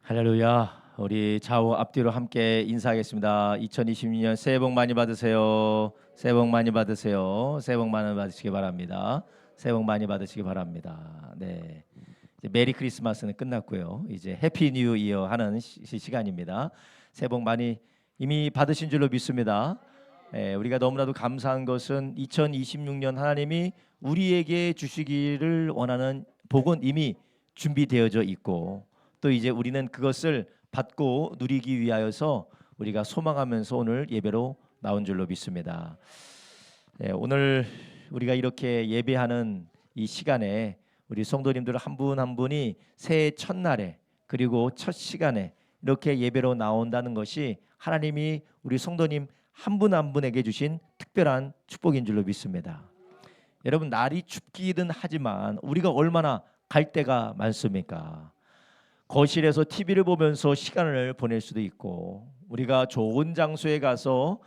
할렐루야. 우리 좌우 앞뒤로 함께 인사하겠습니다. 2026년 새해 복 많이 받으세요. 새해 복 많이 받으세요. 새해 복 많이 받으시기 바랍니다. 새해 복 많이 받으시기 바랍니다. 네. 이제 메리 크리스마스는 끝났고요. 이제 해피 뉴 이어 하는 시간입니다. 새해 복 많이 이미 받으신 줄로 믿습니다. 우리가 너무나도 감사한 것은 2026년 하나님이 우리에게 주시기를 원하는 복은 이미 준비되어져 있고 또 이제 우리는 그것을 받고 누리기 위하여서 우리가 소망하면서 오늘 예배로 나온 줄로 믿습니다. 오늘 우리가 이렇게 예배하는 이 시간에 우리 성도님들 한 분 한 분이 새해 첫날에 그리고 첫 시간에 이렇게 예배로 나온다는 것이 하나님이 우리 성도님 한 분 한 분에게 주신 특별한 축복인 줄로 믿습니다. 여러분, 날이 춥기는 하지만 우리가 얼마나 갈 데가 많습니까? 거실에서 TV를 보면서 시간을 보낼 수도 있고 우리가 좋은 장소에 가서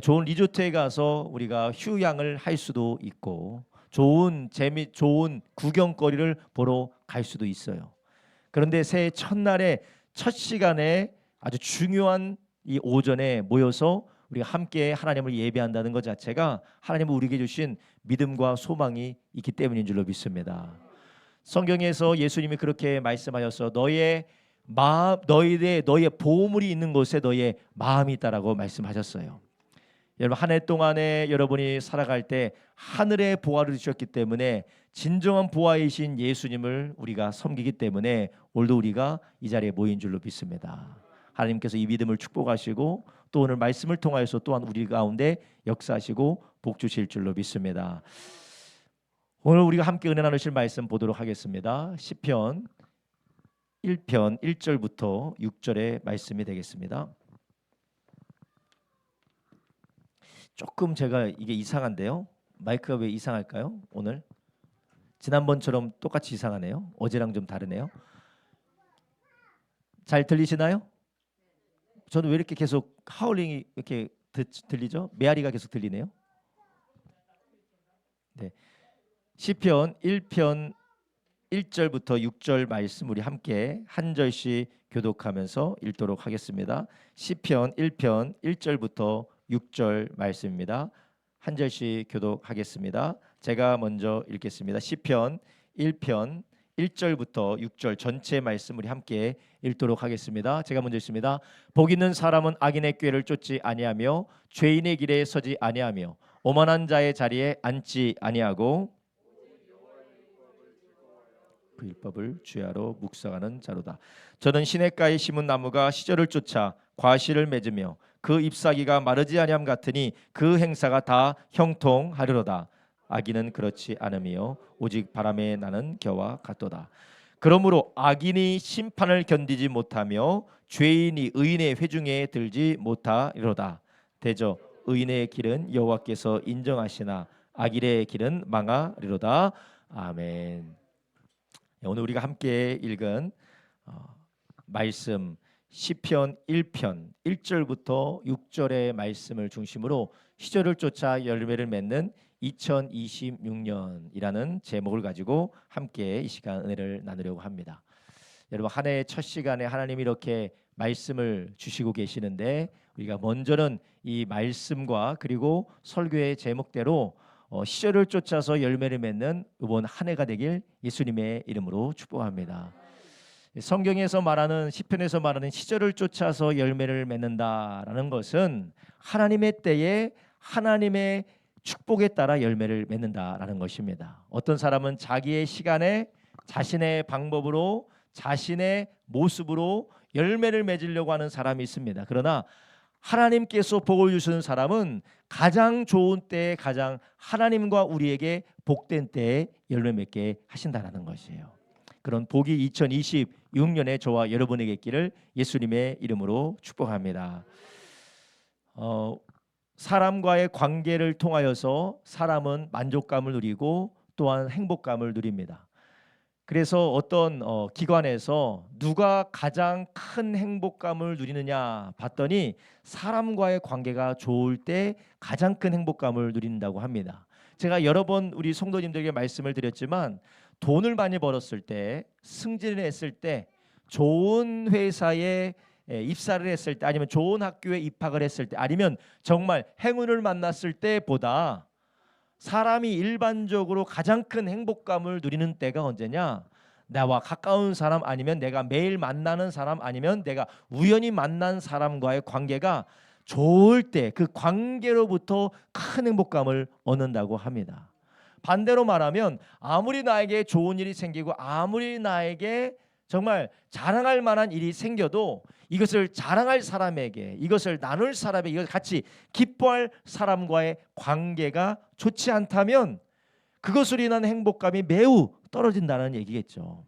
좋은 리조트에 가서 우리가 휴양을 할 수도 있고 좋은 구경거리를 보러 갈 수도 있어요. 그런데 새해 첫날에 첫 시간에 아주 중요한 이 오전에 모여서 우리가 함께 하나님을 예배한다는 것 자체가 하나님은 우리에게 주신 믿음과 소망이 있기 때문인 줄로 믿습니다. 성경에서 예수님이 그렇게 말씀하셔서 너의 보물이 있는 곳에 너의 마음이 있다라고 말씀하셨어요. 여러분, 한 해 동안에 여러분이 살아갈 때 하늘의 보화를 주셨기 때문에 진정한 보화이신 예수님을 우리가 섬기기 때문에 오늘도 우리가 이 자리에 모인 줄로 믿습니다. 하나님께서 이 믿음을 축복하시고 또 오늘 말씀을 통하여서 또한 우리 가운데 역사하시고 복 주실 줄로 믿습니다. 오늘 우리가 함께 은혜 나누실 말씀 보도록 하겠습니다. 시편 1편 1절부터 6절의 말씀이 되겠습니다. 조금 제가 이게 이상한데요. 마이크가 왜 이상할까요? 오늘 지난번처럼 똑같이 이상하네요. 어제랑 좀 다르네요. 잘 들리시나요? 저는 왜 이렇게 계속 하울링이 이렇게 들리죠? 메아리가 계속 들리네요. 네. 시편 1편 1절부터 6절 말씀 우리 함께 한 절씩 교독하면서 읽도록 하겠습니다. 시편 1편 1절부터 6절 말씀입니다. 한 절씩 교독하겠습니다. 제가 먼저 읽겠습니다. 시편 1편 1절부터 6절 전체 말씀 우리 함께 읽도록 하겠습니다. 제가 먼저 읽습니다. 복 있는 사람은 악인의 꾀를 쫓지 아니하며 죄인의 길에 서지 아니하며 오만한 자의 자리에 앉지 아니하고 그 율법을 주야로 묵상하는 자로다. 저는 시냇가에 심은 나무가 시절을 쫓아 과실을 맺으며 그 잎사귀가 마르지 아니함 같으니 그 행사가 다 형통하리로다. 악인은 그렇지 않으며 오직 바람에 나는 겨와 같도다. 그러므로 악인이 심판을 견디지 못하며 죄인이 의인의 회중에 들지 못하리로다. 대저 의인의 길은 여호와께서 인정하시나 악인의 길은 망하리로다. 아멘. 오늘 우리가 함께 읽은 말씀 시편 1편 1절부터 6절의 말씀을 중심으로 시절을 쫓아 열매를 맺는 2026년이라는 제목을 가지고 함께 이 시간 은혜를 나누려고 합니다. 여러분, 한 해의 첫 시간에 하나님이 이렇게 말씀을 주시고 계시는데 우리가 먼저는 이 말씀과 그리고 설교의 제목대로 시절을 쫓아서 열매를 맺는 이번 한 해가 되길 예수님의 이름으로 축복합니다. 성경에서 말하는 시편에서 말하는 시절을 쫓아서 열매를 맺는다라는 것은 하나님의 때에 하나님의 축복에 따라 열매를 맺는다라는 것입니다. 어떤 사람은 자기의 시간에 자신의 방법으로 자신의 모습으로 열매를 맺으려고 하는 사람이 있습니다. 그러나 하나님께서 복을 주시는 사람은 가장 좋은 때에 가장 하나님과 우리에게 복된 때에 열매 맺게 하신다라는 것이에요. 그런 복이 2026년에 저와 여러분에게 있기를 예수님의 이름으로 축복합니다. 사람과의 관계를 통하여서 사람은 만족감을 누리고 또한 행복감을 누립니다. 그래서 어떤 기관에서 누가 가장 큰 행복감을 누리느냐 봤더니 사람과의 관계가 좋을 때 가장 큰 행복감을 누린다고 합니다. 제가 여러 번 우리 성도님들에게 말씀을 드렸지만 돈을 많이 벌었을 때, 승진을 했을 때 좋은 회사에 입사를 했을 때, 아니면 좋은 학교에 입학을 했을 때, 아니면 정말 행운을 만났을 때보다 사람이 일반적으로 가장 큰 행복감을 누리는 때가 언제냐? 나와 가까운 사람, 아니면 내가 매일 만나는 사람, 아니면 내가 우연히 만난 사람과의 관계가 좋을 때, 그 관계로부터 큰 행복감을 얻는다고 합니다. 반대로 말하면 아무리 나에게 좋은 일이 생기고 아무리 나에게 정말 자랑할 만한 일이 생겨도 이것을 자랑할 사람에게, 이것을 나눌 사람에게, 이것을 같이 기뻐할 사람과의 관계가 좋지 않다면 그것으로 인한 행복감이 매우 떨어진다는 얘기겠죠.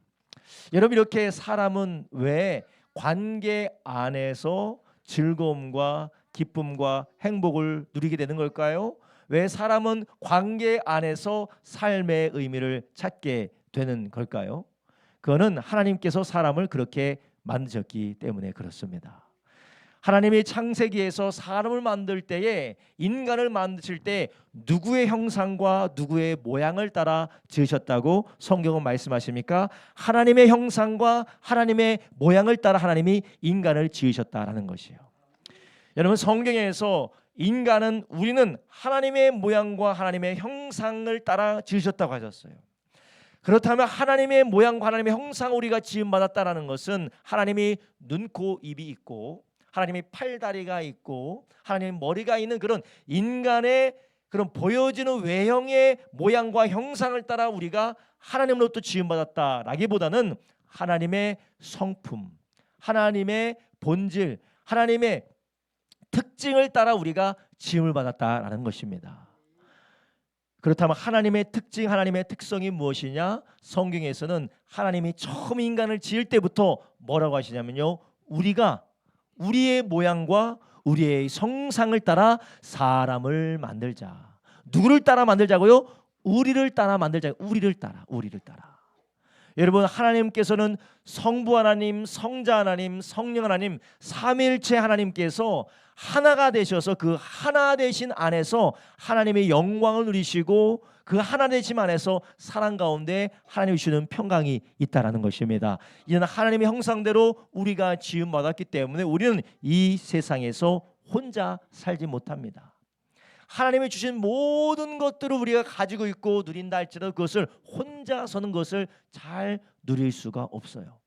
여러분, 이렇게 사람은 왜 관계 안에서 즐거움과 기쁨과 행복을 누리게 되는 걸까요? 왜 사람은 관계 안에서 삶의 의미를 찾게 되는 걸까요? 그거는 하나님께서 사람을 그렇게 만드셨기 때문에 그렇습니다. 하나님이 창세기에서 사람을 만들 때에, 인간을 만드실 때 누구의 형상과 누구의 모양을 따라 지으셨다고 성경은 말씀하십니까? 하나님의 형상과 하나님의 모양을 따라 하나님이 인간을 지으셨다라는 것이에요. 여러분, 성경에서 우리는 하나님의 모양과 하나님의 형상을 따라 지으셨다고 하셨어요. 그렇다면 하나님의 모양과 하나님의 형상을 우리가 지음받았다라는 것은 하나님이 눈, 코, 입이 있고, 하나님이 팔다리가 있고, 하나님의 머리가 있는 그런 인간의 그런 보여지는 외형의 모양과 형상을 따라 우리가 하나님으로부터 지음받았다라기보다는 하나님의 성품, 하나님의 본질, 하나님의 특징을 따라 우리가 지음을 받았다라는 것입니다. 그렇다면 하나님의 특징, 하나님의 특성이 무엇이냐? 성경에서는 하나님이 처음 인간을 지을 때부터 뭐라고 하시냐면요, 우리가 우리의 모양과 우리의 성상을 따라 사람을 만들자. 누구를 따라 만들자고요? 우리를 따라 만들자. 우리를 따라. 여러분, 하나님께서는 성부 하나님, 성자 하나님, 성령 하나님, 삼위일체 하나님께서 하나가 되셔서 그 하나 되신 안에서 하나님의 영광을 누리시고, 그 하나 되심 안에서 사랑 가운데 하나님이 주시는 평강이 있다라는 것입니다. 이는 하나님의 형상대로 우리가 지음 받았기 때문에 우리는 이 세상에서 혼자 살지 못합니다. 하나님이 주신 모든 것들을 우리가 가지고 있고 누린다 할지라도 그것을 혼자 서는 것을 잘 누릴 수가 없어요.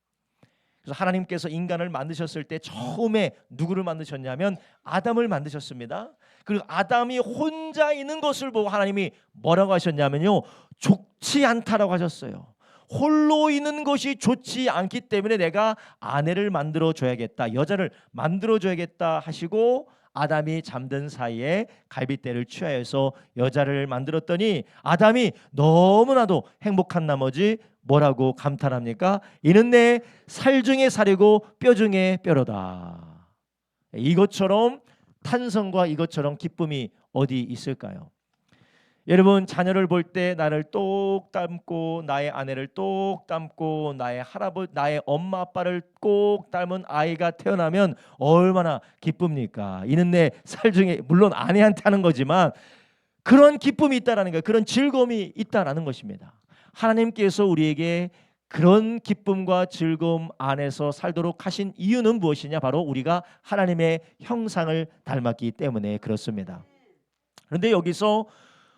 그래서 하나님께서 인간을 만드셨을 때 처음에 누구를 만드셨냐면 아담을 만드셨습니다. 그리고 아담이 혼자 있는 것을 보고 하나님이 뭐라고 하셨냐면요, 좋지 않다라고 하셨어요. 홀로 있는 것이 좋지 않기 때문에 내가 아내를 만들어 줘야겠다, 여자를 만들어 줘야겠다 하시고, 아담이 잠든 사이에 갈빗대를 취하여서 여자를 만들었더니 아담이 너무나도 행복한 나머지 뭐라고 감탄합니까? 이는 내 살 중에 살이고 뼈 중에 뼈로다. 이것처럼 탄성과 이것처럼 기쁨이 어디 있을까요? 여러분, 자녀를 볼 때 나를 똑 닮고, 나의 아내를 똑 닮고, 나의 엄마 아빠를 꼭 닮은 아이가 태어나면 얼마나 기쁩니까? 이는 내 살 중에, 물론 아내한테 하는 거지만 그런 기쁨이 있다라는 거예요. 그런 즐거움이 있다라는 것입니다. 하나님께서 우리에게 그런 기쁨과 즐거움 안에서 살도록 하신 이유는 무엇이냐? 바로 우리가 하나님의 형상을 닮았기 때문에 그렇습니다. 그런데 여기서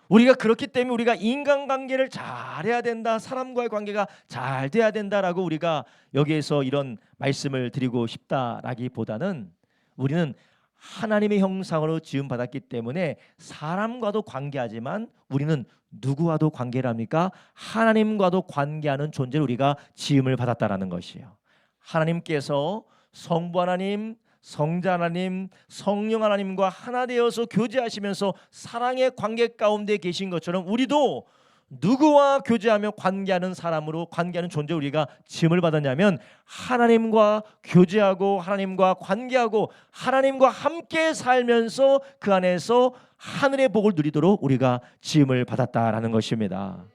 우리가 그렇기 때문에 우리가 인간관계를 잘해야 된다, 사람과의 관계가 잘 돼야 된다라고 우리가 여기에서 이런 말씀을 드리고 싶다라기보다는, 우리는 하나님의 형상으로 지음받았기 때문에 사람과도 관계하지만 우리는 누구와도 관계를 합니까? 하나님과도 관계하는 존재로 우리가 지음을 받았다라는 것이에요. 하나님께서 성부 하나님, 성자 하나님, 성령 하나님과 하나 되어서 교제하시면서 사랑의 관계 가운데 계신 것처럼 우리도 누구와 교제하며 관계하는 사람으로, 관계하는 존재로 우리가 지음을 받았냐면 하나님과 교제하고 하나님과 관계하고 하나님과 함께 살면서 그 안에서 하늘의 복을 누리도록 우리가 지음을 받았다라는 것입니다.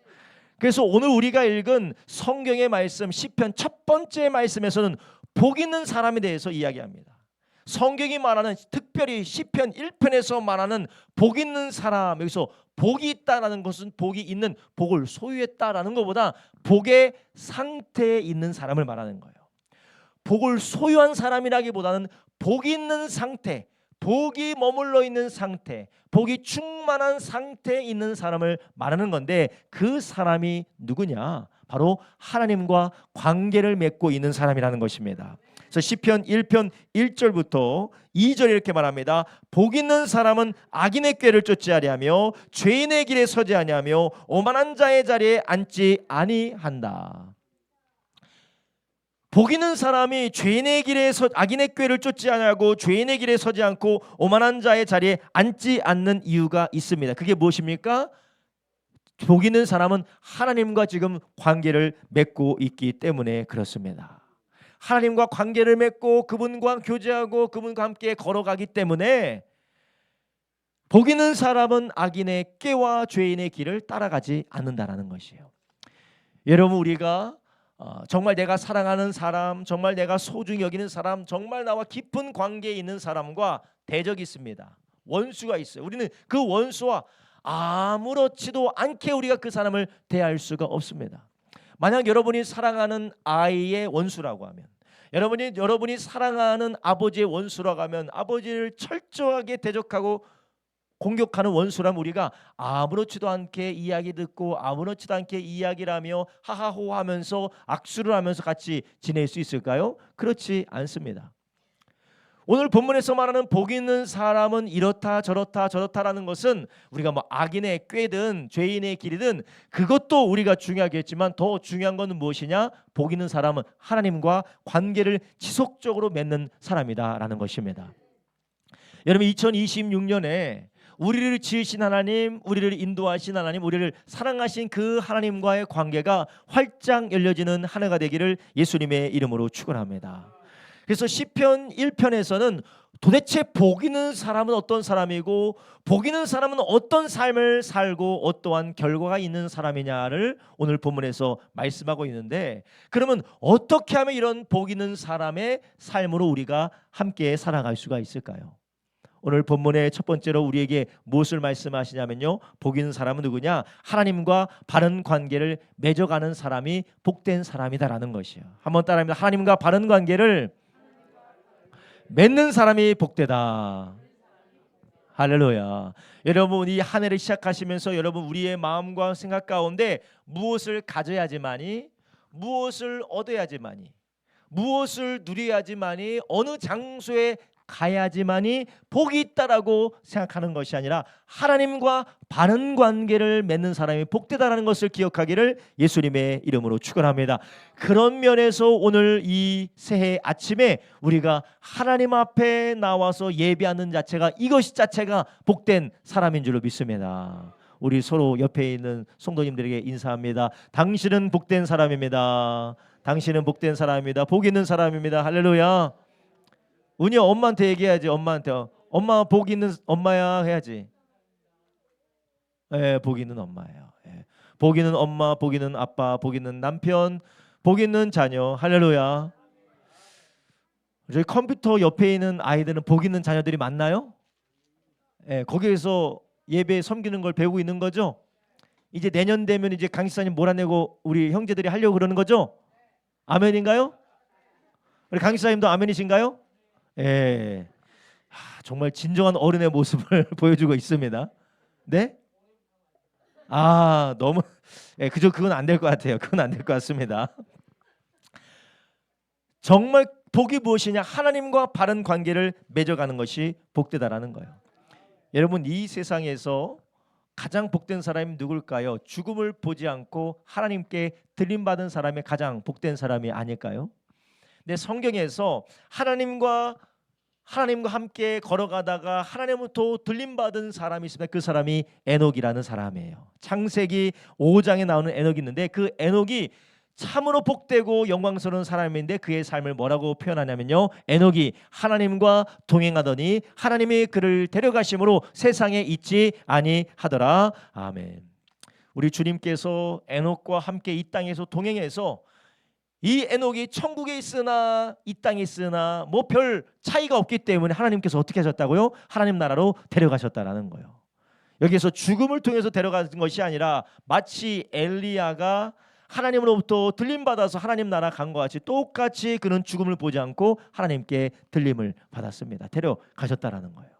그래서 오늘 우리가 읽은 성경의 말씀 시편 첫 번째 말씀에서는 복 있는 사람에 대해서 이야기합니다. 성경이 말하는, 특별히 시편 1편에서 말하는 복 있는 사람, 여기서 복이 있다라는 것은 복이 있는, 복을 소유했다라는 것보다 복의 상태에 있는 사람을 말하는 거예요. 복을 소유한 사람이라기보다는 복이 있는 상태, 복이 머물러 있는 상태, 복이 충만한 상태에 있는 사람을 말하는 건데, 그 사람이 누구냐? 바로 하나님과 관계를 맺고 있는 사람이라는 것입니다. 그래서 시편 1편 1절부터 2절 이렇게 말합니다. 복 있는 사람은 악인의 꾀를 쫓지 아니하며 죄인의 길에 서지 아니하며 오만한 자의 자리에 앉지 아니한다. 복 있는 사람이 죄인의 길에 악인의 꾀를 쫓지 아니하고 죄인의 길에 서지 않고 오만한 자의 자리에 앉지 않는 이유가 있습니다. 그게 무엇입니까? 복 있는 사람은 하나님과 지금 관계를 맺고 있기 때문에 그렇습니다. 하나님과 관계를 맺고 그분과 교제하고 그분과 함께 걸어가기 때문에 복 있는 사람은 악인의 꾀와 죄인의 길을 따라가지 않는다라는 것이에요. 여러분, 우리가 정말 내가 사랑하는 사람, 정말 내가 소중히 여기는 사람, 정말 나와 깊은 관계에 있는 사람과 대적이 있습니다. 원수가 있어요. 우리는 그 원수와 아무렇지도 않게 우리가 그 사람을 대할 수가 없습니다. 만약 여러분이 사랑하는 아이의 원수라고 하면, 여러분이 사랑하는 아버지의 원수라고 하면, 아버지를 철저하게 대적하고 공격하는 원수라면 우리가 아무렇지도 않게 이야기 듣고 아무렇지도 않게 이야기를 하며 하하호 하면서 악수를 하면서 같이 지낼 수 있을까요? 그렇지 않습니다. 오늘 본문에서 말하는 복 있는 사람은 이렇다 저렇다 저렇다라는 것은 우리가 뭐 악인의 꾀든 죄인의 길이든 그것도 우리가 중요하겠지만 더 중요한 것은 무엇이냐? 복 있는 사람은 하나님과 관계를 지속적으로 맺는 사람이다라는 것입니다. 여러분, 2026년에 우리를 지으신 하나님, 우리를 인도하신 하나님, 우리를 사랑하신 그 하나님과의 관계가 활짝 열려지는 한 해가 되기를 예수님의 이름으로 축원합니다. 그래서 시편 1편에서는 도대체 복 있는 사람은 어떤 사람이고 복 있는 사람은 어떤 삶을 살고 어떠한 결과가 있는 사람이냐를 오늘 본문에서 말씀하고 있는데, 그러면 어떻게 하면 이런 복 있는 사람의 삶으로 우리가 함께 살아갈 수가 있을까요? 오늘 본문의 첫 번째로 우리에게 무엇을 말씀하시냐면요, 복 있는 사람은 누구냐? 하나님과 바른 관계를 맺어가는 사람이 복된 사람이다라는 것이에요. 한번 따라합니다. 하나님과 바른 관계를 맺는 사람이 복되다. 할렐루야. 여러분, 이 한 해를 시작하시면서 여러분 우리의 마음과 생각 가운데 무엇을 가져야지만이, 무엇을 얻어야지만이, 무엇을 누려야지만이, 어느 장소에 가야지만이 복이 있다라고 생각하는 것이 아니라 하나님과 바른 관계를 맺는 사람이 복되다라는 것을 기억하기를 예수님의 이름으로 축원합니다. 그런 면에서 오늘 이 새해 아침에 우리가 하나님 앞에 나와서 예배하는 자체가, 이것이 자체가 복된 사람인 줄로 믿습니다. 우리 서로 옆에 있는 성도님들에게 인사합니다. 당신은 복된 사람입니다. 당신은 복된 사람입니다. 복 있는 사람입니다. 할렐루야. 은희 엄마한테 얘기해야지. 엄마한테 엄마 복 있는 엄마야 해야지. 예, 복 있는 엄마예요. 예. 복 있는 엄마, 복 있는 아빠, 복 있는 남편, 복 있는 자녀. 할렐루야. 저희 컴퓨터 옆에 있는 아이들은 복 있는 자녀들이 많나요? 예, 거기에서 예배 섬기는 걸 배우고 있는 거죠. 이제 내년 되면 이제 강식사님 몰아내고 우리 형제들이 하려고 그러는 거죠. 아멘인가요? 우리 강식사님도 아멘이신가요? 예, 정말 진정한 어른의 모습을 보여주고 있습니다. 네? 너무 그건 안 될 것 같아요. 그건 안 될 것 같습니다. 정말 복이 무엇이냐? 하나님과 바른 관계를 맺어가는 것이 복되다라는 거예요. 여러분, 이 세상에서 가장 복된 사람이 누굴까요? 죽음을 보지 않고 하나님께 들림받은 사람이 가장 복된 사람이 아닐까요? 근데 성경에서 하나님과 함께 걸어가다가 하나님부터 들림받은 사람이 있습니다. 그 사람이 에녹이라는 사람이에요. 창세기 5장에 나오는 에녹이 있는데 그 에녹이 참으로 복되고 영광스러운 사람인데 그의 삶을 뭐라고 표현하냐면요, 에녹이 하나님과 동행하더니 하나님이 그를 데려가심으로 세상에 있지 아니하더라. 아멘. 우리 주님께서 에녹과 함께 이 땅에서 동행해서 이 에녹이 천국에 있으나 이 땅에 있으나 뭐 별 차이가 없기 때문에 하나님께서 어떻게 하셨다고요? 하나님 나라로 데려가셨다라는 거예요. 여기서 죽음을 통해서 데려간 것이 아니라 마치 엘리야가 하나님으로부터 들림받아서 하나님 나라 간 것 같이 똑같이 그는 죽음을 보지 않고 하나님께 들림을 받았습니다. 데려가셨다라는 거예요.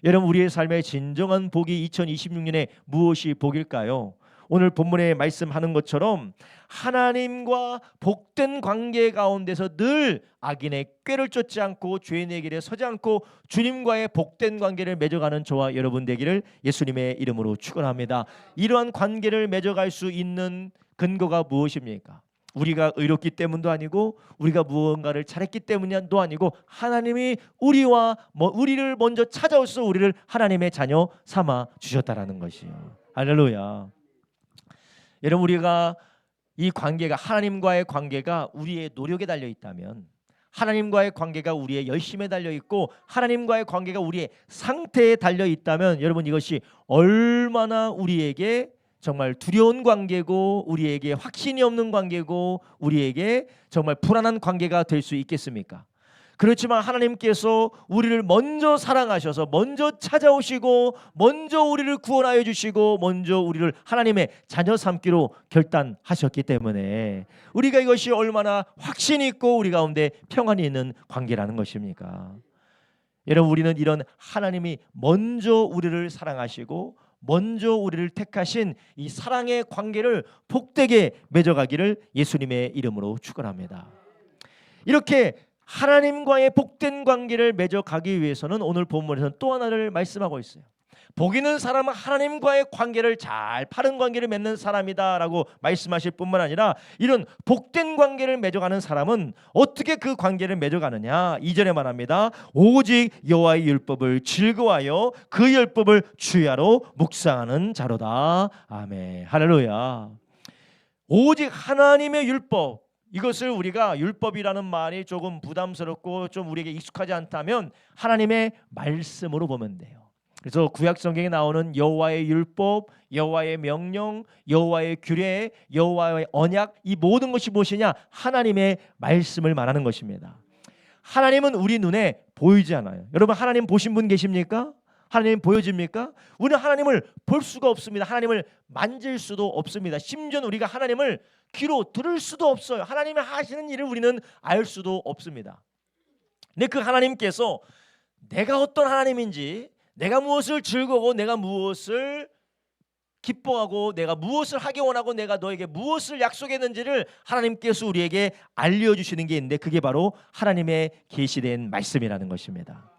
여러분, 우리의 삶의 진정한 복이 2026년에 무엇이 복일까요? 오늘 본문에 말씀하는 것처럼 하나님과 복된 관계 가운데서 늘 악인의 꾀를 쫓지 않고 죄인의 길에 서지 않고 주님과의 복된 관계를 맺어가는 저와 여러분 되기를 예수님의 이름으로 축원합니다. 이러한 관계를 맺어갈 수 있는 근거가 무엇입니까? 우리가 의롭기 때문도 아니고 우리가 무언가를 잘했기 때문도 아니고 하나님이 우리를 먼저 찾아오셔서 우리를 하나님의 자녀 삼아 주셨다라는 것이요. 할렐루야. 여러분, 우리가 이 관계가, 하나님과의 관계가 우리의 노력에 달려 있다면, 하나님과의 관계가 우리의 열심에 달려 있고 하나님과의 관계가 우리의 상태에 달려 있다면, 여러분, 이것이 얼마나 우리에게 정말 두려운 관계고 우리에게 확신이 없는 관계고 우리에게 정말 불안한 관계가 될 수 있겠습니까? 그렇지만 하나님께서 우리를 먼저 사랑하셔서 먼저 찾아오시고 먼저 우리를 구원하여 주시고 먼저 우리를 하나님의 자녀 삼기로 결단하셨기 때문에 우리가 이것이 얼마나 확신이 있고 우리 가운데 평안이 있는 관계라는 것입니까? 여러분, 우리는 이런 하나님이 먼저 우리를 사랑하시고 먼저 우리를 택하신 이 사랑의 관계를 복되게 맺어가기를 예수님의 이름으로 축원합니다. 이렇게 하나님과의 복된 관계를 맺어가기 위해서는 오늘 본문에서는 또 하나를 말씀하고 있어요. 복 있는 사람은 하나님과의 관계를 잘 바른 관계를 맺는 사람이다라고 말씀하실 뿐만 아니라 이런 복된 관계를 맺어가는 사람은 어떻게 그 관계를 맺어가느냐, 2절에 말합니다. 오직 여호와의 율법을 즐거워하여 그 율법을 주야로 묵상하는 자로다. 아멘. 할렐루야. 오직 하나님의 율법, 이것을 우리가 율법이라는 말이 조금 부담스럽고 좀 우리에게 익숙하지 않다면 하나님의 말씀으로 보면 돼요. 그래서 구약 성경에 나오는 여호와의 율법, 여호와의 명령, 여호와의 규례, 여호와의 언약, 이 모든 것이 무엇이냐? 하나님의 말씀을 말하는 것입니다. 하나님은 우리 눈에 보이지 않아요. 여러분, 하나님 보신 분 계십니까? 하나님 보여집니까? 우리는 하나님을 볼 수가 없습니다. 하나님을 만질 수도 없습니다. 심지어 우리가 하나님을 귀로 들을 수도 없어요. 하나님이 하시는 일을 우리는 알 수도 없습니다. 근데 그 하나님께서 내가 어떤 하나님인지, 내가 무엇을 즐거워, 내가 무엇을 기뻐하고, 내가 무엇을 하기 원하고, 내가 너에게 무엇을 약속했는지를 하나님께서 우리에게 알려주시는 게 있는데, 그게 바로 하나님의 계시된 말씀이라는 것입니다.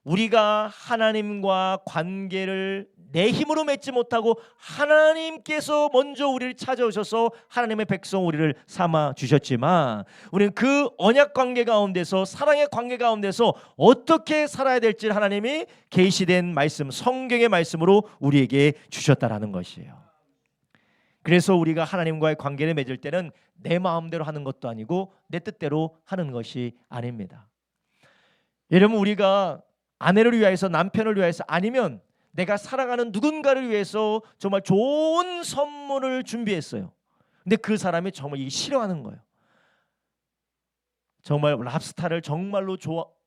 우리가 하나님과 관계를 내 힘으로 맺지 못하고 하나님께서 먼저 우리를 찾아오셔서 하나님의 백성 우리를 삼아 주셨지만, 우리는 그 언약 관계 가운데서, 사랑의 관계 가운데서 어떻게 살아야 될지 하나님이 계시된 말씀, 성경의 말씀으로 우리에게 주셨다라는 것이에요. 그래서 우리가 하나님과의 관계를 맺을 때는 내 마음대로 하는 것도 아니고 내 뜻대로 하는 것이 아닙니다. 여러분, 우리가 아내를 위해서, 남편을 위해서, 아니면 내가 사랑하는 누군가를 위해서 정말 좋은 선물을 준비했어요. 근데 그 사람이 정말 이게 싫어하는 거예요. 정말 랍스타를 정말로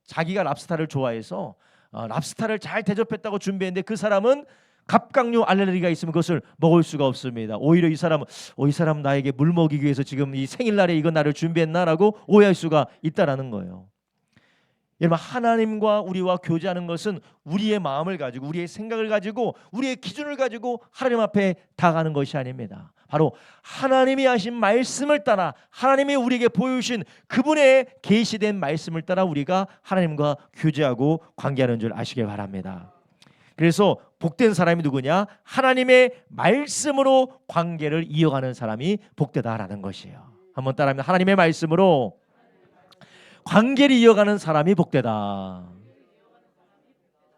자기가 랍스타를 좋아해서 랍스타를 잘 대접했다고 준비했는데 그 사람은 갑각류 알레르기가 있으면 그것을 먹을 수가 없습니다. 오히려 이 사람 나에게 물 먹이기 위해서 지금 이 생일날에 이거 나를 준비했나라고 오해할 수가 있다라는 거예요. 여러분, 하나님과 우리와 교제하는 것은 우리의 마음을 가지고, 우리의 생각을 가지고, 우리의 기준을 가지고 하나님 앞에 다가가는 것이 아닙니다. 바로 하나님이 하신 말씀을 따라, 하나님이 우리에게 보여주신 그분의 계시된 말씀을 따라 우리가 하나님과 교제하고 관계하는 줄 아시길 바랍니다. 그래서 복된 사람이 누구냐? 하나님의 말씀으로 관계를 이어가는 사람이 복되다라는 것이에요. 한번 따라합니다. 하나님의 말씀으로 관계를 이어가는 사람이 복되다.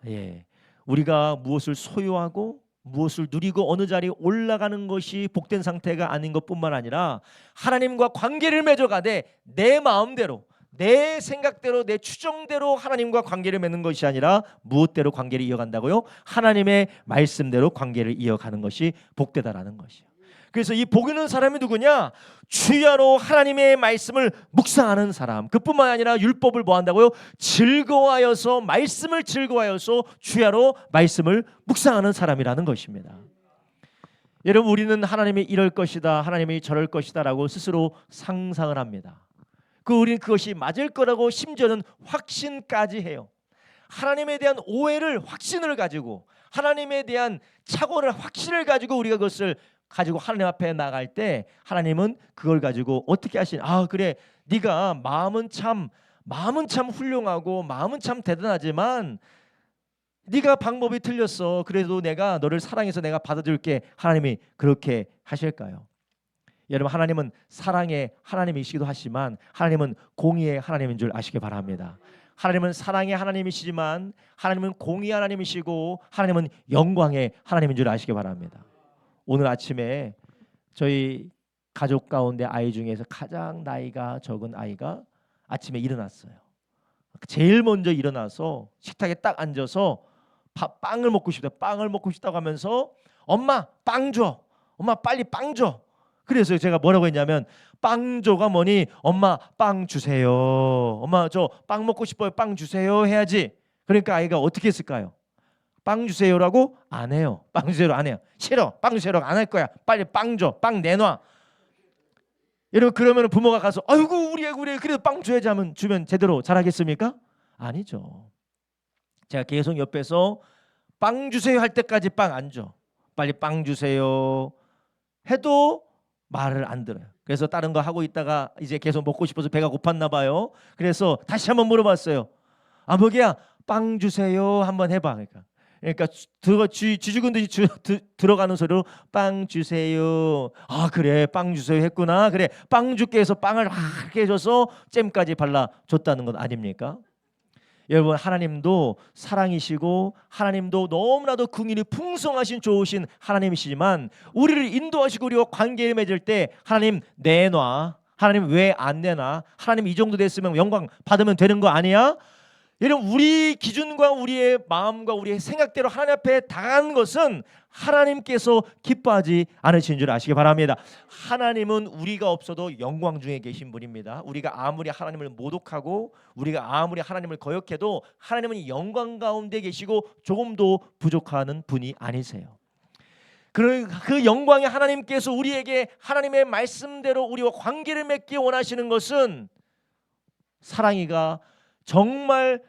예, 우리가 무엇을 소유하고 무엇을 누리고 어느 자리에 올라가는 것이 복된 상태가 아닌 것뿐만 아니라 하나님과 관계를 맺어가되 내 마음대로, 내 생각대로, 내 추정대로 하나님과 관계를 맺는 것이 아니라 무엇대로 관계를 이어간다고요? 하나님의 말씀대로 관계를 이어가는 것이 복되다라는 것이요. 그래서 이 복 있는 사람이 누구냐? 주야로 하나님의 말씀을 묵상하는 사람. 그뿐만 아니라 율법을 뭐 한다고요? 즐거워하여서, 말씀을 즐거워하여서 주야로 말씀을 묵상하는 사람이라는 것입니다. 여러분, 우리는 하나님이 이럴 것이다, 하나님이 저럴 것이다라고 스스로 상상을 합니다. 우리는 그것이 맞을 거라고 심지어는 확신까지 해요. 하나님에 대한 오해를, 확신을 가지고, 하나님에 대한 착오를, 확신을 가지고 우리가 그것을 가지고 하나님 앞에 나갈 때 하나님은 그걸 가지고 어떻게 하시냐? 그래, 네가 마음은 참 훌륭하고 마음은 참 대단하지만 네가 방법이 틀렸어. 그래도 내가 너를 사랑해서 내가 받아줄게. 하나님이 그렇게 하실까요? 여러분, 하나님은 사랑의 하나님이시기도 하지만 하나님은 공의의 하나님인 줄 아시기 바랍니다. 하나님은 사랑의 하나님이시지만 하나님은 공의의 하나님이시고 하나님은 영광의 하나님인 줄 아시기 바랍니다. 오늘 아침에 저희 가족 가운데 아이 중에서 가장 나이가 적은 아이가 아침에 일어났어요. 제일 먼저 일어나서 식탁에 딱 앉아서 빵을 먹고 싶다. 빵을 먹고 싶다고 하면서 엄마 빵 줘. 엄마 빨리 빵 줘. 그래서 제가 뭐라고 했냐면 빵 줘가 뭐니? 엄마 빵 주세요. 엄마 저 빵 먹고 싶어요. 빵 주세요 해야지. 그러니까 아이가 어떻게 했을까요? 빵 주세요라고 안 해요. 빵 주세요라고 안 해요. 싫어. 빵 주세요라고 안 할 거야. 빨리 빵 줘. 빵 내놔. 여러분, 그러면 부모가 가서 아이고 우리 애 그래도 빵 줘야지 하면 주면 제대로 잘하겠습니까? 아니죠. 제가 계속 옆에서 빵 주세요 할 때까지 빵 안 줘. 빨리 빵 주세요 해도 말을 안 들어요. 그래서 다른 거 하고 있다가 이제 계속 먹고 싶어서 배가 고팠나 봐요. 그래서 다시 한번 물어봤어요. 먹이야 빵 주세요 한번 해봐. 그러니까 쥐죽은 듯이 들어가는 소리로 빵 주세요. 그래 빵 주세요 했구나. 그래 빵 줄게 해서 빵을 막 해줘서 잼까지 발라줬다는 것 아닙니까? 여러분, 하나님도 사랑이시고 하나님도 너무나도 긍휼이 풍성하신 좋으신 하나님이시지만 우리를 인도하시고 우리와 관계를 맺을 때 하나님 내놔, 하나님 왜 안 내놔, 하나님 이 정도 됐으면 영광 받으면 되는 거 아니야? 여러분, 우리 기준과 우리의 마음과 우리의 생각대로 하나님 앞에 당한 것은 하나님께서 기뻐하지 않으신 줄 아시기 바랍니다. 하나님은 우리가 없어도 영광 중에 계신 분입니다. 우리가 아무리 하나님을 모독하고 우리가 아무리 하나님을 거역해도 하나님은 영광 가운데 계시고 조금도 부족하는 분이 아니세요. 그 영광의 하나님께서 우리에게 하나님의 말씀대로 우리와 관계를 맺기 원하시는 것은 사랑이가 정말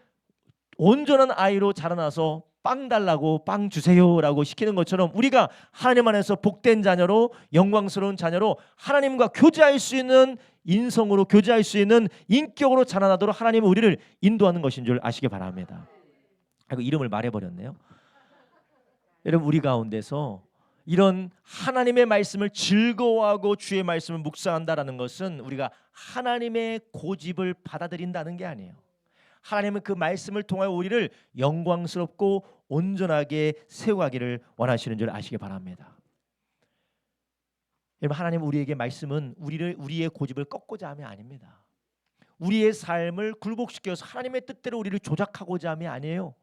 온전한 아이로 자라나서 빵 달라고 빵 주세요라고 시키는 것처럼 우리가 하나님 안에서 복된 자녀로 영광스러운 자녀로 하나님과 교제할 수 있는 인성으로 교제할 수 있는 인격으로 자라나도록 하나님은 우리를 인도하는 것인 줄 아시기 바랍니다. 이름을 말해버렸네요. 여러분, 우리 가운데서 이런 하나님의 말씀을 즐거워하고 주의 말씀을 묵상한다라는 것은 우리가 하나님의 고집을 받아들인다는 게 아니에요. 하나님은 그 말씀을 통하여 우리를 영광스럽고 온전하게 세워가기를 원하시는 줄 아시기 바랍니다. 여러분, 하나님 우리에게 말씀은 우리의 고집을 꺾고자 함이 아닙니다. 우리의 삶을 굴복시켜서 하나님의 뜻대로 우리를 조작하고자 함이 아니에요.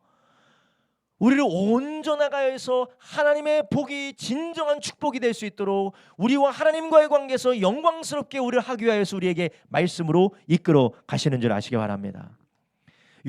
우리를 온전하게 해서 하나님의 복이 진정한 축복이 될 수 있도록 우리와 하나님과의 관계에서 영광스럽게 우리를 하기 위하여서 우리에게 말씀으로 이끌어 가시는 줄 아시기 바랍니다.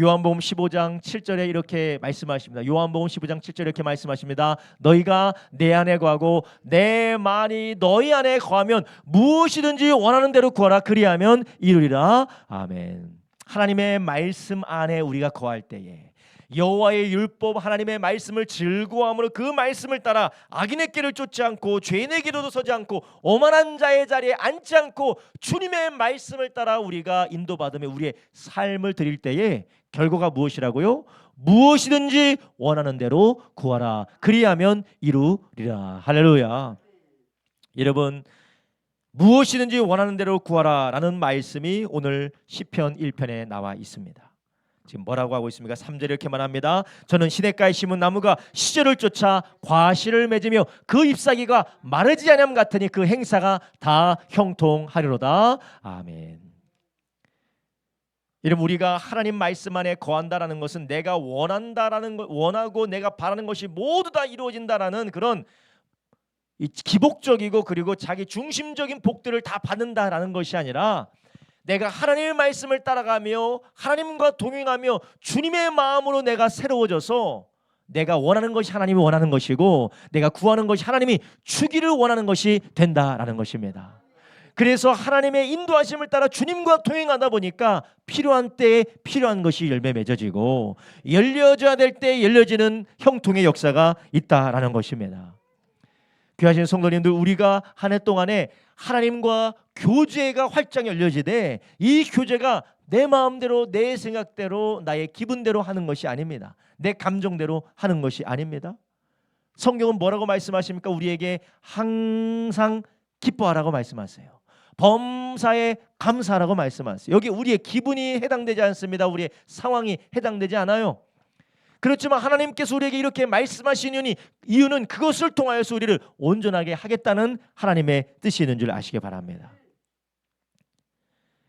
요한복음 15장 7절에 이렇게 말씀하십니다. 요한복음 15장 7절에 이렇게 말씀하십니다. 너희가 내 안에 거하고 내 말이 너희 안에 거하면 무엇이든지 원하는 대로 구하라. 그리하면 이루리라. 아멘. 하나님의 말씀 안에 우리가 거할 때에 여호와의 율법 하나님의 말씀을 즐거워함으로 그 말씀을 따라 악인의 길을 쫓지 않고 죄인의 길로도 서지 않고 오만한 자의 자리에 앉지 않고 주님의 말씀을 따라 우리가 인도받으며 우리의 삶을 드릴 때에 결과가 무엇이라고요? 무엇이든지 원하는 대로 구하라. 그리하면 이루리라. 할렐루야. 여러분, 무엇이든지 원하는 대로 구하라 라는 말씀이 오늘 시편 1편에 나와 있습니다. 지금 뭐라고 하고 있습니까? 3절에 이렇게 말합니다. 저는 시냇가에 심은 나무가 시절을 쫓아 과실을 맺으며 그 잎사귀가 마르지 않음 같으니 그 행사가 다 형통하리로다. 아멘. 여러분, 우리가 하나님 말씀 안에 거한다라는 것은 내가 원한다라는 것, 원하고 내가 바라는 것이 모두 다 이루어진다라는 그런 기복적이고 그리고 자기 중심적인 복들을 다 받는다라는 것이 아니라 내가 하나님의 말씀을 따라가며 하나님과 동행하며 주님의 마음으로 내가 새로워져서 내가 원하는 것이 하나님이 원하는 것이고 내가 구하는 것이 하나님이 주기를 원하는 것이 된다라는 것입니다. 그래서 하나님의 인도하심을 따라 주님과 동행하다 보니까 필요한 때에 필요한 것이 열매 맺어지고 열려져야 될 때에 열려지는 형통의 역사가 있다라는 것입니다. 귀하신 성도님들, 우리가 한 해 동안에 하나님과 교제가 활짝 열려지되 이 교제가 내 마음대로 내 생각대로 나의 기분대로 하는 것이 아닙니다. 내 감정대로 하는 것이 아닙니다. 성경은 뭐라고 말씀하십니까? 우리에게 항상 기뻐하라고 말씀하세요. 범사에 감사하라고 말씀하세요. 여기 우리의 기분이 해당되지 않습니다. 우리의 상황이 해당되지 않아요. 그렇지만 하나님께서 우리에게 이렇게 말씀하시는 이유는 그것을 통하여서 우리를 온전하게 하겠다는 하나님의 뜻이 있는 줄 아시기 바랍니다.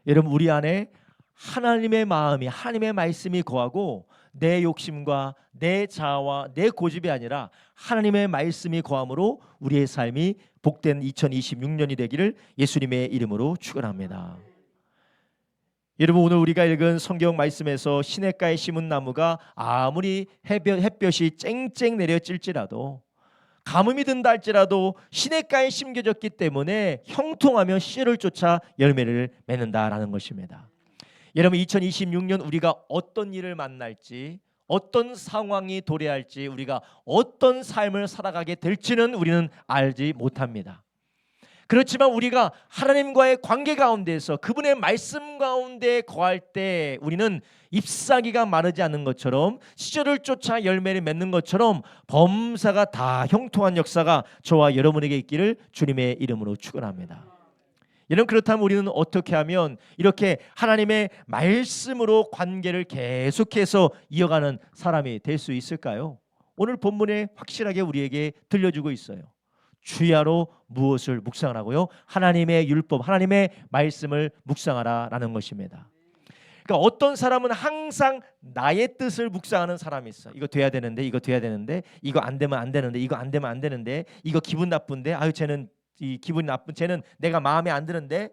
여러분, 우리 안에 하나님의 마음이, 하나님의 말씀이 거하고 내 욕심과 내 자아와 내 고집이 아니라 하나님의 말씀이 거함으로 우리의 삶이 복된 2026년이 되기를 예수님의 이름으로 축원합니다. 여러분, 오늘 우리가 읽은 성경 말씀에서 시냇가에 심은 나무가 아무리 햇볕이 쨍쨍 내려질지라도 가뭄이 든다 할지라도 시냇가에 심겨졌기 때문에 형통하며 씨를 쫓아 열매를 맺는다라는 것입니다. 여러분, 2026년 우리가 어떤 일을 만날지, 어떤 상황이 도래할지, 우리가 어떤 삶을 살아가게 될지는 우리는 알지 못합니다. 그렇지만 우리가 하나님과의 관계 가운데서 그분의 말씀 가운데 거할 때 우리는 잎사귀가 마르지 않는 것처럼 시절을 쫓아 열매를 맺는 것처럼 범사가 다 형통한 역사가 저와 여러분에게 있기를 주님의 이름으로 축원합니다. 여러분, 그렇다면 우리는 어떻게 하면 이렇게 하나님의 말씀으로 관계를 계속해서 이어가는 사람이 될 수 있을까요? 오늘 본문에 확실하게 우리에게 들려주고 있어요. 주야로 무엇을 묵상하라고요? 하나님의 율법, 하나님의 말씀을 묵상하라라는 것입니다. 그러니까 어떤 사람은 항상 나의 뜻을 묵상하는 사람이 있어. 이거 돼야 되는데, 이거 돼야 되는데, 이거 안 되면 안 되는데, 이거 안 되면 안 되는데, 이거 기분 나쁜데, 아유 쟤는 이 기분이 나쁜, 쟤는 내가 마음에 안 드는데,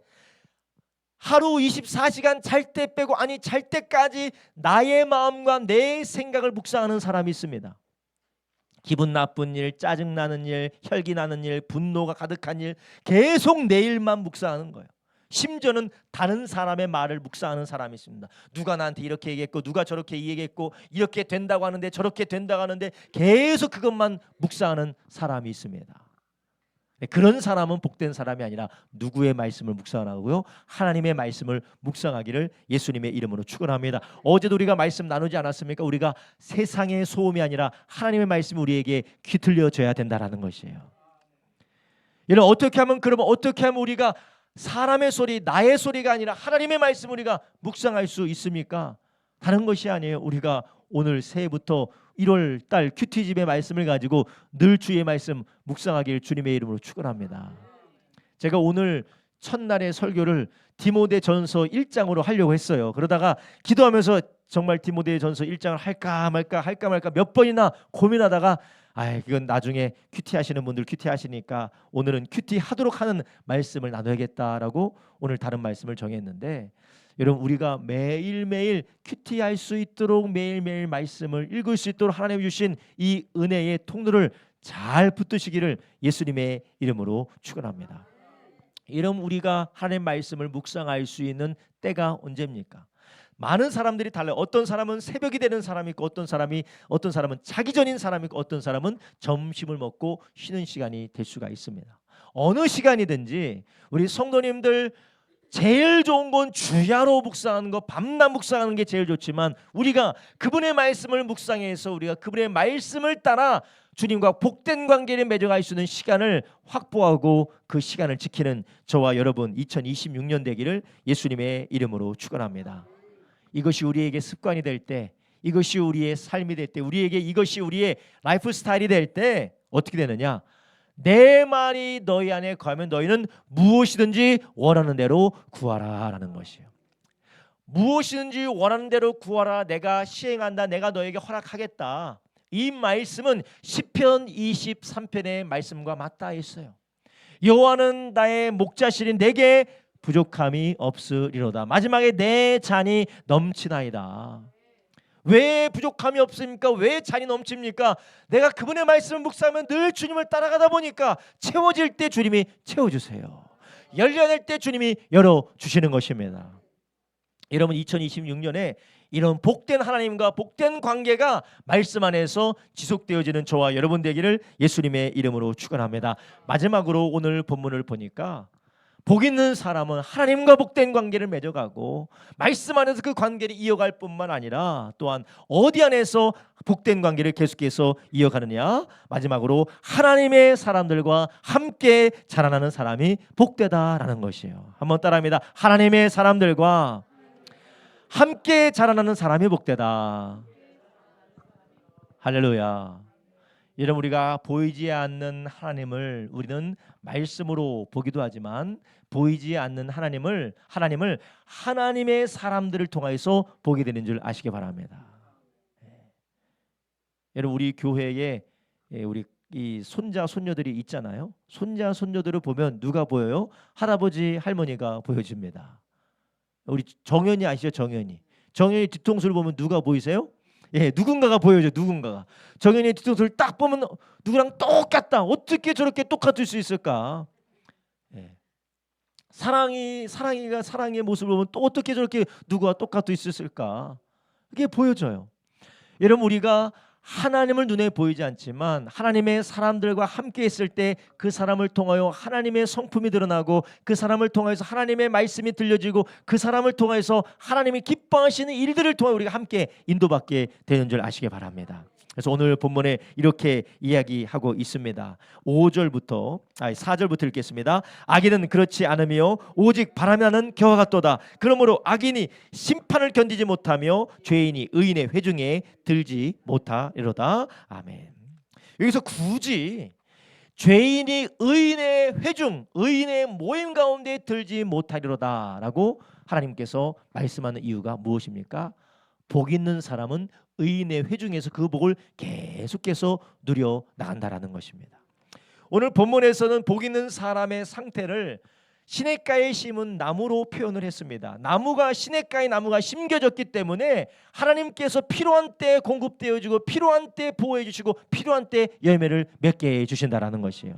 하루 24시간 잘 때 빼고, 아니 잘 때까지 나의 마음과 내 생각을 묵상하는 사람이 있습니다. 기분 나쁜 일, 짜증나는 일, 혈기나는 일, 분노가 가득한 일, 계속 내 일만 묵상하는 거예요. 심지어는 다른 사람의 말을 묵상하는 사람이 있습니다. 누가 나한테 이렇게 얘기했고, 누가 저렇게 얘기했고, 이렇게 된다고 하는데 저렇게 된다고 하는데 계속 그것만 묵상하는 사람이 있습니다. 그런 사람은 복된 사람이 아니라 누구의 말씀을 묵상하고요? 하나님의 말씀을 묵상하기를 예수님의 이름으로 축원합니다. 어제도 우리가 말씀 나누지 않았습니까? 우리가 세상의 소음이 아니라 하나님의 말씀이 우리에게 귀 들려줘야 된다라는 것이에요. 여러분, 그러면 어떻게 하면 우리가 사람의 소리, 나의 소리가 아니라 하나님의 말씀을 우리가 묵상할 수 있습니까? 다른 것이 아니에요. 우리가 오늘 새해부터 1월 달 큐티집의 말씀을 가지고 늘 주의 말씀 묵상하길 주님의 이름으로 축원합니다. 제가 오늘 첫날의 설교를 디모데전서 1장으로 하려고 했어요. 그러다가 기도하면서 정말 디모데전서 1장을 할까 말까 몇 번이나 고민하다가 이건 나중에 큐티 하시는 분들 큐티 하시니까 오늘은 큐티 하도록 하는 말씀을 나눠야겠다라고 오늘 다른 말씀을 정했는데, 여러분, 우리가 매일매일 큐티할 수 있도록 매일매일 말씀을 읽을 수 있도록 하나님 주신 이 은혜의 통로를 잘 붙드시기를 예수님의 이름으로 축원합니다. 이런 우리가 하나님 말씀을 묵상할 수 있는 때가 언제입니까? 많은 사람들이 달라요. 어떤 사람은 새벽이 되는 사람이 있고, 어떤 사람은 자기 전인 사람이 있고, 어떤 사람은 점심을 먹고 쉬는 시간이 될 수가 있습니다. 어느 시간이든지 우리 성도님들 제일 좋은 건 주야로 묵상하는 거, 밤낮 묵상하는 게 제일 좋지만 우리가 그분의 말씀을 묵상해서 우리가 그분의 말씀을 따라 주님과 복된 관계를 맺어갈 수 있는 시간을 확보하고 그 시간을 지키는 저와 여러분 2026년 되기를 예수님의 이름으로 축원합니다. 이것이 우리에게 습관이 될 때, 이것이 우리의 삶이 될 때, 우리에게 이것이 우리의 라이프 스타일이 될 때 어떻게 되느냐? 내 말이 너희 안에 거하면 너희는 무엇이든지 원하는 대로 구하라라는 것이에요. 무엇이든지 원하는 대로 구하라. 내가 시행한다. 내가 너에게 허락하겠다. 이 말씀은 시편 23편의 말씀과 맞닿아 있어요. 여호와는 나의 목자시린 내게 부족함이 없으리로다. 마지막에 내 잔이 넘치나이다. 왜 부족함이 없습니까? 왜 잔이 넘칩니까? 내가 그분의 말씀을 묵상하면 늘 주님을 따라가다 보니까 채워질 때 주님이 채워주세요. 열려야 될 때 주님이 열어주시는 것입니다. 여러분, 2026년에 이런 복된 하나님과 복된 관계가 말씀 안에서 지속되어지는 저와 여러분 되기를 예수님의 이름으로 축원합니다. 마지막으로 오늘 본문을 보니까 복 있는 사람은 하나님과 복된 관계를 맺어가고 말씀 안에서 그 관계를 이어갈 뿐만 아니라 또한 어디 안에서 복된 관계를 계속해서 이어가느냐, 마지막으로 하나님의 사람들과 함께 자라나는 사람이 복되다라는 것이에요. 한번 따라합니다. 하나님의 사람들과 함께 자라나는 사람이 복되다. 할렐루야. 여러분, 우리가 보이지 않는 하나님을 우리는 말씀으로 보기도 하지만 보이지 않는 하나님을 하나님의 사람들을 통해서 보게 되는 줄 아시기 바랍니다. 여러분, 우리 교회에 우리 이 손자 손녀들이 있잖아요. 손자 손녀들을 보면 누가 보여요? 할아버지 할머니가 보여집니다. 우리 정연이 아시죠? 정연이 뒤통수를 보면 누가 보이세요? 예, 누군가가 보여줘. 누군가가 정연이의 뒤통수를 딱 보면 누구랑 똑같다. 어떻게 저렇게 똑같을 수 있을까? 예. 사랑이가 사랑의 모습을 보면 또 어떻게 저렇게 누구와 똑같을 수 있을까? 그게 보여져요. 여러분, 우리가 하나님을 눈에 보이지 않지만 하나님의 사람들과 함께 있을 때 그 사람을 통하여 하나님의 성품이 드러나고 그 사람을 통해서 하나님의 말씀이 들려지고 그 사람을 통해서 하나님이 기뻐하시는 일들을 통해 우리가 함께 인도받게 되는 줄 아시기 바랍니다. 그래서 오늘 본문에 이렇게 이야기하고 있습니다. 4절부터 읽겠습니다. 악인은 그렇지 않으며 오직 바람이 나는 겨와 같도다. 그러므로 악인이 심판을 견디지 못하며 죄인이 의인의 회중에 들지 못하리로다. 아멘. 여기서 굳이 죄인이 의인의 회중, 의인의 모임 가운데 들지 못하리로다라고 하나님께서 말씀하는 이유가 무엇입니까? 복 있는 사람은 의인의 회중에서 그 복을 계속해서 누려 나간다라는 것입니다. 오늘 본문에서는 복 있는 사람의 상태를 시냇가에 심은 나무로 표현을 했습니다. 시냇가의 나무가 심겨졌기 때문에 하나님께서 필요한 때 공급되어지고 필요한 때 보호해 주시고 필요한 때 열매를 맺게 해 주신다라는 것이에요.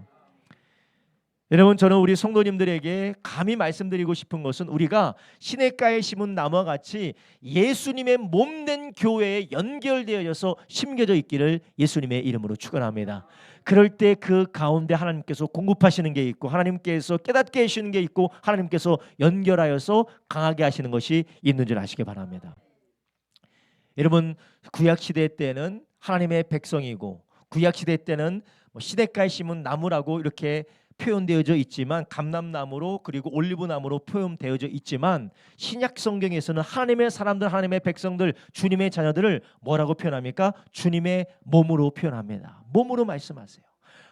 여러분, 저는 우리 성도님들에게 감히 말씀드리고 싶은 것은 우리가 시냇가에 심은 나무와 같이 예수님의 몸된 교회에 연결되어서 심겨져 있기를 예수님의 이름으로 축원합니다. 그럴 때 그 가운데 하나님께서 공급하시는 게 있고 하나님께서 깨닫게 해주시는 게 있고 하나님께서 연결하여서 강하게 하시는 것이 있는 줄 아시기 바랍니다. 여러분, 구약시대 때는 하나님의 백성이고 구약시대 때는 시냇가에 심은 나무라고 이렇게 표현되어져 있지만 감람나무로 그리고 올리브나무로 표현되어져 있지만 신약 성경에서는 하나님의 사람들, 하나님의 백성들, 주님의 자녀들을 뭐라고 표현합니까? 주님의 몸으로 표현합니다. 몸으로 말씀하세요.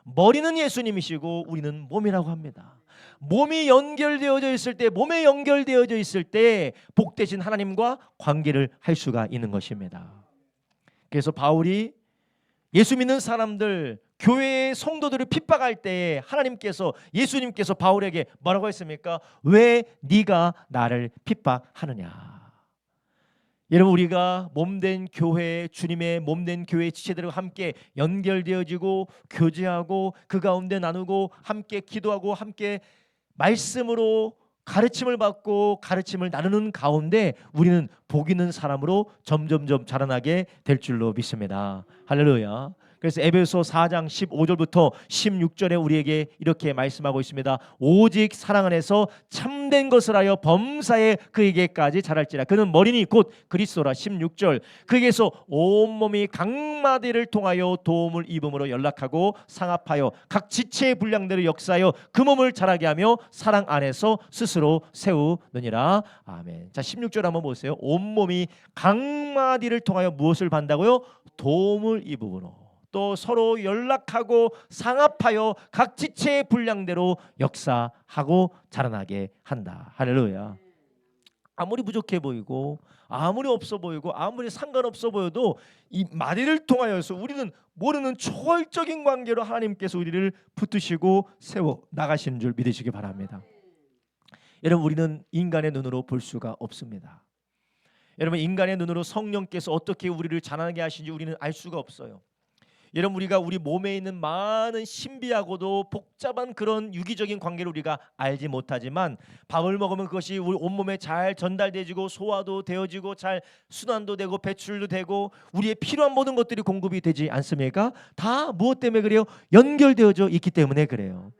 머리는 예수님이시고 우리는 몸이라고 합니다. 몸에 연결되어져 있을 때 복되신 하나님과 관계를 할 수가 있는 것입니다. 그래서 바울이 예수 믿는 사람들, 교회의 성도들을 핍박할 때 예수님께서 바울에게 뭐라고 했습니까? 왜 네가 나를 핍박하느냐? 여러분, 우리가 몸된 교회, 주님의 몸된 교회 지체들과 함께 연결되어지고 교제하고 그 가운데 나누고 함께 기도하고 함께 말씀으로 가르침을 받고 가르침을 나누는 가운데 우리는 복 있는 사람으로 점점점 자라나게 될 줄로 믿습니다. 할렐루야. 그래서 에베소 4장 15절부터 16절에 우리에게 이렇게 말씀하고 있습니다. 오직 사랑 안에서 참된 것을 하여 범사에 그에게까지 자랄지라. 그는 머리니 곧 그리스도라. 16절, 그에게서 온몸이 각마디를 통하여 도움을 입음으로 연락하고 상합하여 각 지체의 분량대로 역사하여 그 몸을 자라게 하며 사랑 안에서 스스로 세우느니라. 아멘. 자, 16절 한번 보세요. 온몸이 각마디를 통하여 무엇을 받는다고요? 도움을 입음으로. 또 서로 연락하고 상합하여 각 지체의 분량대로 역사하고 자라나게 한다. 할렐루야. 아무리 부족해 보이고 아무리 없어 보이고 아무리 상관없어 보여도 이 마디를 통하여서 우리는 모르는 초월적인 관계로 하나님께서 우리를 붙드시고 세워 나가시는 줄 믿으시기 바랍니다. 여러분, 우리는 인간의 눈으로 볼 수가 없습니다. 여러분, 인간의 눈으로 성령께서 어떻게 우리를 자라나게 하시는지 우리는 알 수가 없어요. 여러분, 우리가 우리 몸에 있는 많은 신비하고도 복잡한 그런 유기적인 관계를 우리가 알지 못하지만 밥을 먹으면 그것이 우리 온몸에 잘 전달되어지고 소화도 되어지고 잘 순환도 되고 배출도 되고 우리의 필요한 모든 것들이 공급이 되지 않습니까? 다 무엇 때문에 그래요? 연결되어져 있기 때문에 그래요.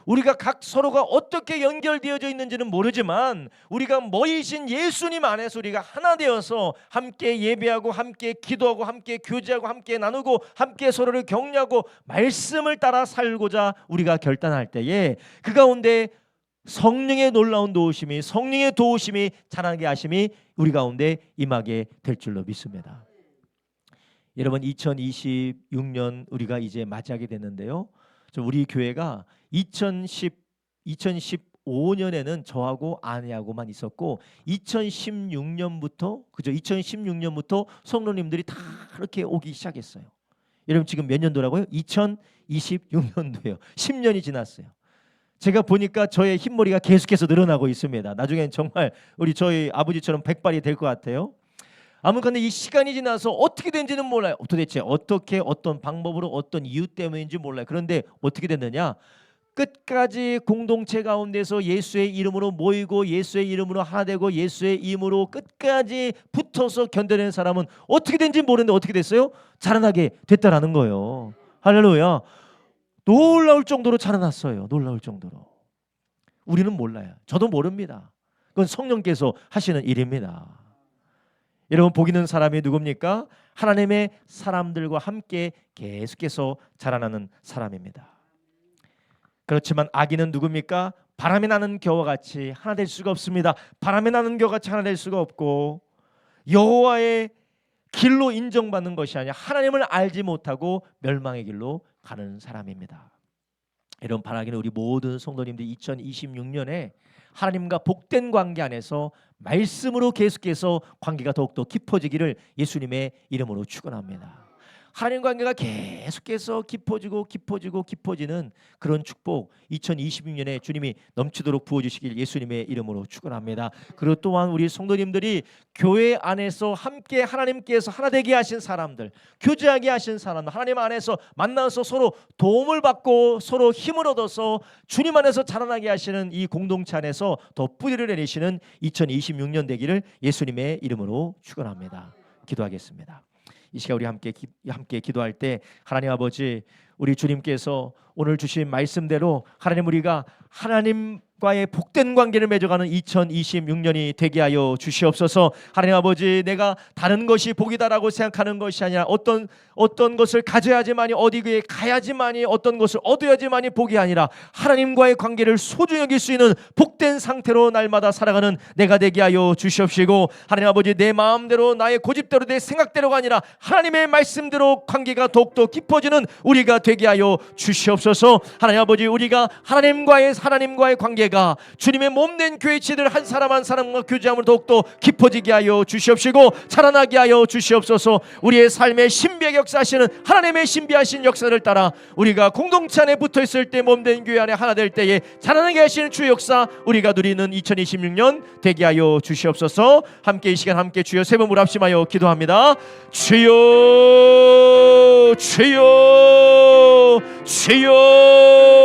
우리가 각 서로가 어떻게 연결되어져 있는지는 모르지만 우리가 머리이신 예수님 안에서 우리가 하나 되어서 함께 예배하고 함께 기도하고 함께 교제하고 함께 나누고 함께 서로를 격려하고 말씀을 따라 살고자 우리가 결단할 때에 그 가운데 성령의 놀라운 도우심이, 성령의 도우심이, 자라나게 하심이 우리 가운데 임하게 될 줄로 믿습니다. 여러분, 2026년 우리가 이제 맞이하게 됐는데요, 우리 교회가 2015년에는 저하고 아내하고만 있었고 2016년부터 성도님들이 다 그렇게 오기 시작했어요. 여러분, 지금 몇 년도라고요? 2026년도예요. 10년이 지났어요. 제가 보니까 저의 흰머리가 계속해서 늘어나고 있습니다. 나중엔 정말 저희 아버지처럼 백발이 될 것 같아요. 아무튼 이 시간이 지나서 어떻게 된지는 몰라요. 도대체 어떻게, 어떤 방법으로, 어떤 이유 때문인지 몰라요. 그런데 어떻게 됐느냐? 끝까지 공동체 가운데서 예수의 이름으로 모이고 예수의 이름으로 하나 되고 예수의 이름으로 끝까지 붙어서 견뎌내는 사람은 어떻게 된지 모르는데 어떻게 됐어요? 자라나게 됐다라는 거예요. 할렐루야. 놀라울 정도로 자라났어요. 놀라울 정도로. 우리는 몰라요. 저도 모릅니다. 그건 성령께서 하시는 일입니다. 여러분, 복 있는 사람이 누굽니까? 하나님의 사람들과 함께 계속해서 자라나는 사람입니다. 그렇지만 악인은 누굽니까? 바람이 나는 겨와 같이 하나 될 수가 없습니다. 바람이 나는 겨와 같이 하나 될 수가 없고 여호와의 길로 인정받는 것이 아니라 하나님을 알지 못하고 멸망의 길로 가는 사람입니다. 여러분, 바라기는 우리 모든 성도님들이 2026년에 하나님과 복된 관계 안에서 말씀으로 계속해서 관계가 더욱더 깊어지기를 예수님의 이름으로 축원합니다. 하나님 관계가 계속해서 깊어지는 그런 축복 2026년에 주님이 넘치도록 부어주시길 예수님의 이름으로 축원합니다. 그리고 또한 우리 성도님들이 교회 안에서 함께 하나님께서 하나 되게 하신 사람들, 교제하게 하신 사람들, 하나님 안에서 만나서 서로 도움을 받고 서로 힘을 얻어서 주님 안에서 자라나게 하시는 이 공동체 안에서 더 뿌리를 내리시는 2026년 되기를 예수님의 이름으로 축원합니다. 기도하겠습니다. 이 시간 우리 함께 기도할 때 하나님 아버지, 우리 주님께서 오늘 주신 말씀대로 하나님, 우리가 하나님과의 복된 관계를 맺어가는 2026년이 되게 하여 주시옵소서. 하나님 아버지, 내가 다른 것이 복이다라고 생각하는 것이 아니라 어떤 것을 가져야지만이, 어디에 가야지만이, 어떤 것을 얻어야지만이 복이 아니라 하나님과의 관계를 소중히 여길 수 있는 복된 상태로 날마다 살아가는 내가 되게 하여 주시옵시고, 하나님 아버지, 내 마음대로 나의 고집대로 내 생각대로가 아니라 하나님의 말씀대로 관계가 더욱더 깊어지는 우리가 되게 하여 주시옵소서. 하나님 아버지, 우리가 하나님과의 관계가 주님의 몸된 교회 지들 한 사람 한 사람과 교제함으로 더욱더 깊어지게 하여 주시옵시고 자라나게 하여 주시옵소서. 우리의 삶의 신비의 역사하시는 하나님의 신비하신 역사를 따라 우리가 공동체 안에 붙어있을 때, 몸된 교회 안에 하나 될 때에 자라나게 하시는 주의 역사 우리가 누리는 2026년 되게 하여 주시옵소서. 함께 이 시간 함께 주여 세 번 합심하여 기도합니다. 주여, 주여, 주여.